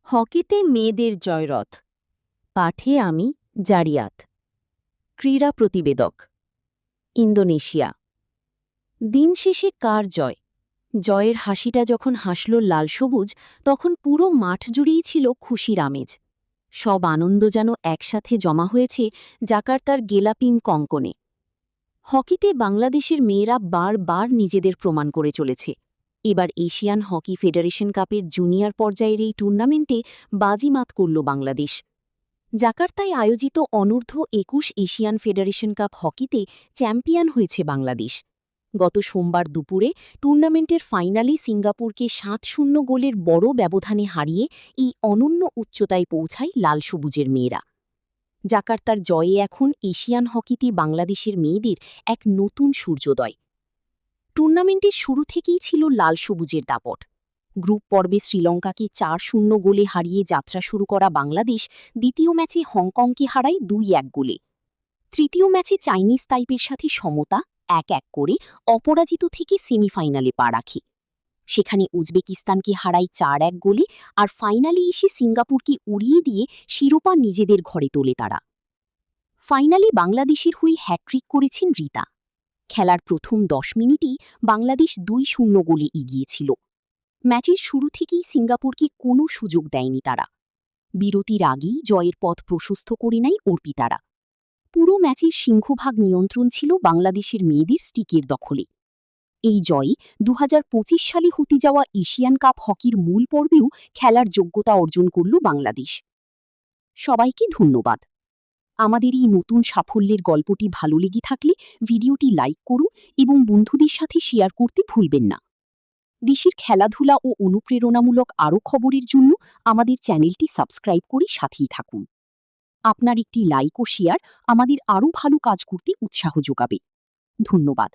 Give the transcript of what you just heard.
হকিতে মেয়েদের জয়রথ। পাঠে আমি জারিয়াত। ক্রীড়া প্রতিবেদক। ইন্দোনেশিয়া। দিন শেষে কার জয়? জয়ের হাসিটা যখন হাসল লাল সবুজ, তখন পুরো মাঠ জুড়েই ছিল খুশির আমেজ। সব আনন্দ যেন একসাথে জমা হয়েছে জাকার্তার গেলাপিং কঙ্কনে। হকিতে বাংলাদেশের মেয়েরা বারবার নিজেদের প্রমাণ করে চলেছে। এবার এশিয়ান হকি ফেডারেশন কাপের জুনিয়র পর্যায়ের এই টুর্নামেন্টে বাজিমাত করল বাংলাদেশ। জাকার্তায় আয়োজিত অনূর্ধ্ব ২১ এশিয়ান ফেডারেশন কাপ হকিতে চ্যাম্পিয়ন হয়েছে বাংলাদেশ। গত সোমবার দুপুরে টুর্নামেন্টের ফাইনালে সিঙ্গাপুরকে ৭-০ গোলের বড় ব্যবধানে হারিয়ে এই অনন্য উচ্চতায় পৌঁছায় লাল সবুজের মেয়েরা। জাকার্তার জয়ে এখন এশিয়ান হকিতে বাংলাদেশের মেয়েদের এক নতুন সূর্যোদয়। টুর্নামেন্টের শুরু থেকেই ছিল লাল সবুজের দাপট। গ্রুপ পর্বে শ্রীলঙ্কাকে ৪-০ গোলে হারিয়ে যাত্রা শুরু করা বাংলাদেশ দ্বিতীয় ম্যাচে হংকংকে হারায় ২-১ গোলে। তৃতীয় ম্যাচে চাইনিজ তাইপের সাথে সমতা ১-১ করে অপরাজিত থেকে সেমিফাইনালে পা রাখে। সেখানে উজবেকিস্তানকে হারায় ৪-১ গোলে, আর ফাইনালে এসে সিঙ্গাপুরকে উড়িয়ে দিয়ে শিরোপা নিজেদের ঘরে তোলে তারা। ফাইনালে বাংলাদেশের হয়ে হ্যাট্রিক করেছেন রিতা। খেলার প্রথম ১০ মিনিটই বাংলাদেশ ২-০ গোলে এগিয়েছিল। ম্যাচের শুরু থেকেই সিঙ্গাপুরকে কোনো সুযোগ দেয়নি তারা। বিরতির আগেই জয়ের পথ প্রশস্ত করে নেয় অর্পিতারা। পুরো ম্যাচের সিংহভাগ নিয়ন্ত্রণ ছিল বাংলাদেশের মেয়েদের স্টিকের দখলে। এই জয়ে ২০২৫ সালে হতে যাওয়া এশিয়ান কাপ হকির মূল পর্বেও খেলার যোগ্যতা অর্জন করল বাংলাদেশ। সবাইকে ধন্যবাদ। আমাদের এই নতুন সাফল্যের গল্পটি ভালো লেগে থাকলে ভিডিওটি লাইক করুন এবং বন্ধুদের সাথে শেয়ার করতে ভুলবেন না। দেশের খেলাধুলা ও অনুপ্রেরণামূলক আরও খবরের জন্য আমাদের চ্যানেলটি সাবস্ক্রাইব করে সাথেই থাকুন। আপনার একটি লাইক ও শেয়ার আমাদের আরও ভালো কাজ করতে উৎসাহ যোগাবে। ধন্যবাদ।